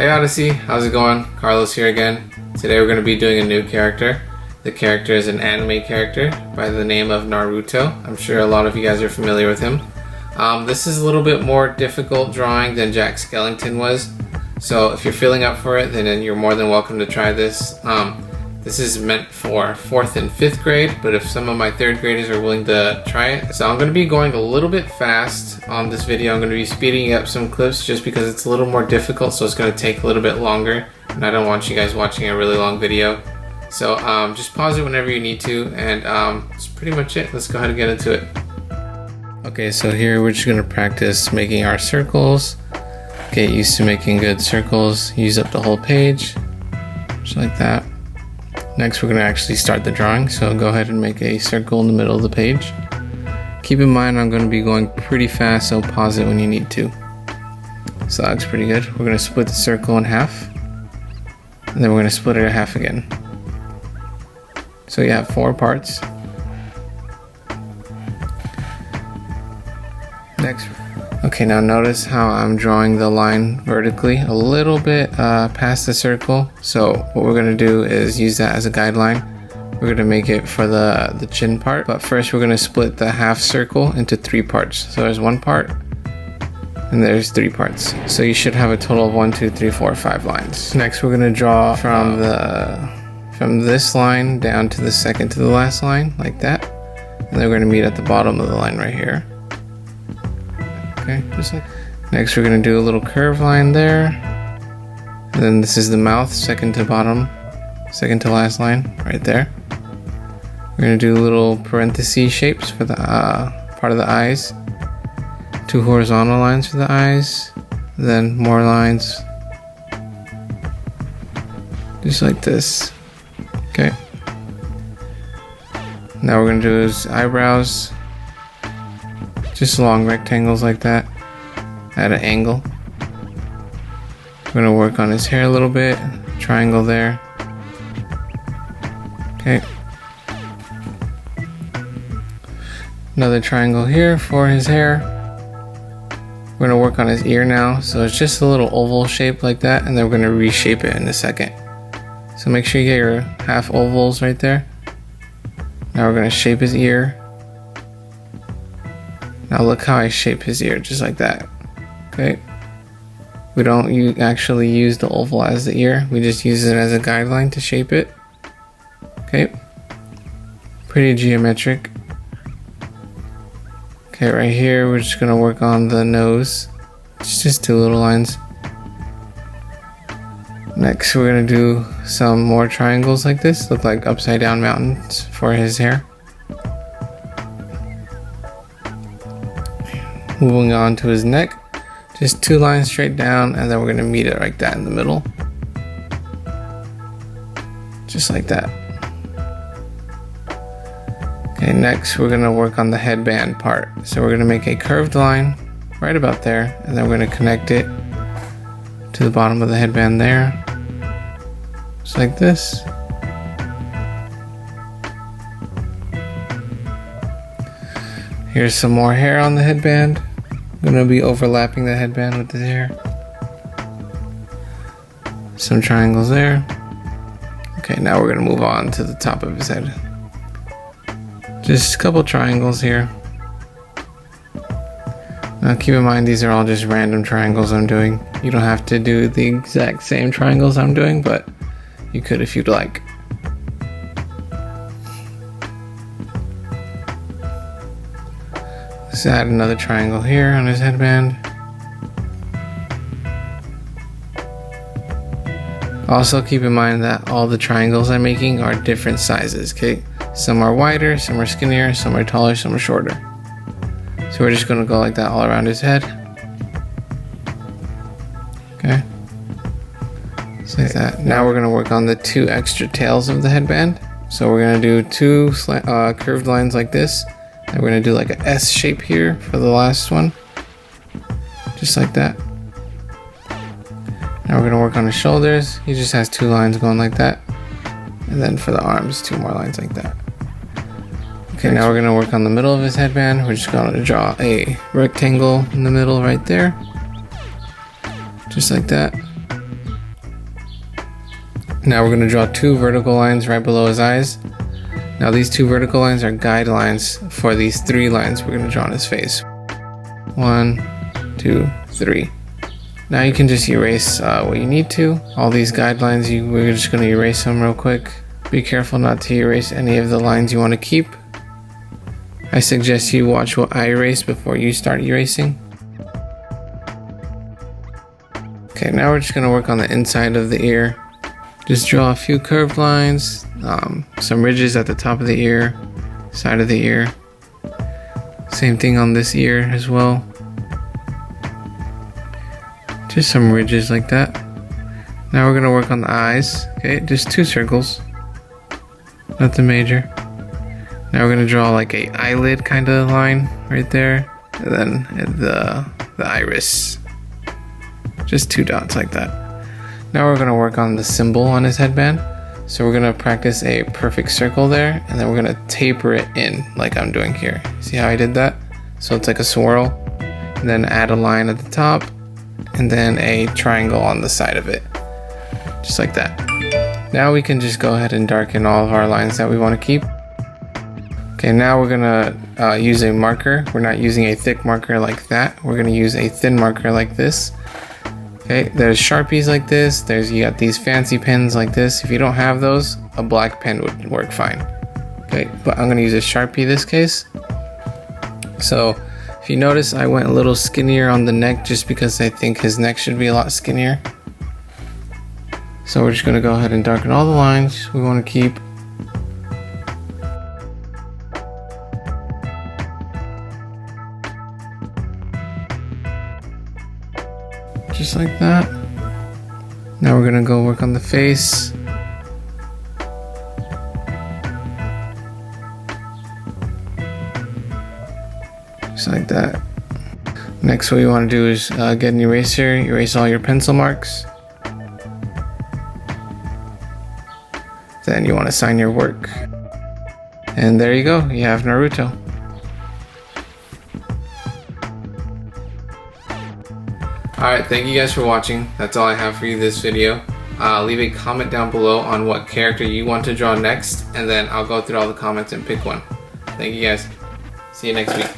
Hey Odyssey, how's it going? Carlos here again. Today we're going to be doing a new character. The character is an anime character by the name of Naruto. I'm sure a lot of you guys are familiar with him. This is a little bit more difficult drawing than Jack Skellington was. So if you're feeling up for it, then you're more than welcome to try this. This is meant for 4th and 5th grade, but if some of my 3rd graders are willing to try it. So I'm going to be going a little bit fast on this video. I'm going to be speeding up some clips just because it's a little more difficult, so it's going to take a little bit longer. And I don't want you guys watching a really long video. So just pause it whenever you need to, and that's pretty much it. Let's go ahead and get into it. Okay, so here we're just going to practice making our circles. Get used to making good circles. Use up the whole page, just like that. Next, we're going to actually start the drawing, so go ahead and make a circle in the middle of the page. Keep in mind I'm going to be going pretty fast, so pause it when you need to. So that looks pretty good. We're going to split the circle in half, and then we're going to split it in half again. So you have 4 parts. Next, okay, now notice how I'm drawing the line vertically a little bit past the circle. So what we're going to do is use that as a guideline. We're going to make it for the chin part, but first we're going to split the half circle into 3 parts. So there's 1 part and there's 3 parts. So you should have a total of 1, 2, 3, 4, 5 lines. Next we're going to draw from this line down to the second to the last line, like that. And then we're going to meet at the bottom of the line right here. Okay, just like. Next we're going to do a little curved line there. And then this is the mouth, second to bottom, second to last line, right there. We're going to do little parenthesis shapes for the part of the eyes. 2 horizontal lines for the eyes. Then more lines. Just like this. Okay. Now we're going to do his eyebrows. Just long rectangles like that, at an angle. We're going to work on his hair a little bit. Triangle there. Okay. Another triangle here for his hair. We're going to work on his ear now. So it's just a little oval shape like that, and then we're going to reshape it in a second. So make sure you get your half ovals right there. Now we're going to shape his ear. Now look how I shape his ear, just like that. Okay. We don't actually use the oval as the ear. We just use it as a guideline to shape it. Okay. Pretty geometric. Okay, right here we're just gonna work on the nose. It's just 2 little lines. Next we're gonna do some more triangles like this. Look like upside down mountains for his hair. Moving on to his neck, just 2 lines straight down, and then we're going to meet it like that in the middle. Just like that. Okay, next we're going to work on the headband part. So we're going to make a curved line right about there, and then we're going to connect it to the bottom of the headband there. Just like this. Here's some more hair on the headband. I'm going to be overlapping the headband with the hair. Some triangles there. Okay, now we're going to move on to the top of his head. Just a couple triangles here. Now keep in mind these are all just random triangles I'm doing. You don't have to do the exact same triangles I'm doing, but you could if you'd like. Let's add another triangle here on his headband. Also keep in mind that all the triangles I'm making are different sizes, okay? Some are wider, some are skinnier, some are taller, some are shorter. So we're just gonna go like that all around his head. Okay. Just like that. Now we're gonna work on the 2 extra tails of the headband. So we're gonna do 2 curved lines like this. And we're going to do like an S shape here for the last one. Just like that. Now we're going to work on his shoulders. He just has 2 lines going like that. And then for the arms, 2 more lines like that. Okay, now we're going to work on the middle of his headband. We're just going to draw a rectangle in the middle right there. Just like that. Now we're going to draw 2 vertical lines right below his eyes. Now these 2 vertical lines are guidelines for these 3 lines we're going to draw on his face. 1, 2, 3. Now you can just erase what you need to. All these guidelines, we're just going to erase them real quick. Be careful not to erase any of the lines you want to keep. I suggest you watch what I erase before you start erasing. Okay, now we're just going to work on the inside of the ear. Just draw a few curved lines, some ridges at the top of the ear, side of the ear. Same thing on this ear as well. Just some ridges like that. Now we're going to work on the eyes. Okay, just 2 circles. Nothing major. Now we're going to draw like a eyelid kind of line right there. And then the iris. Just 2 dots like that. Now we're going to work on the symbol on his headband. So we're going to practice a perfect circle there, and then we're going to taper it in like I'm doing here. See how I did that? So it's like a swirl, and then add a line at the top, and then a triangle on the side of it. Just like that. Now we can just go ahead and darken all of our lines that we want to keep. Okay, now we're going to use a marker. We're not using a thick marker like that. We're going to use a thin marker like this. Okay, there's Sharpies like this, you got these fancy pens like this. If you don't have those, a black pen would work fine. Okay, but I'm gonna use a Sharpie this case. So, if you notice, I went a little skinnier on the neck just because I think his neck should be a lot skinnier. So we're just gonna go ahead and darken all the lines we wanna keep. Just like that. Now we're gonna go work on the face. Just like that. Next, what you want to do is get an eraser, erase all your pencil marks. Then you want to sign your work. And there you go, you have Naruto. Alright, thank you guys for watching. That's all I have for you this video. Leave a comment down below on what character you want to draw next, and then I'll go through all the comments and pick one. Thank you guys. See you next week.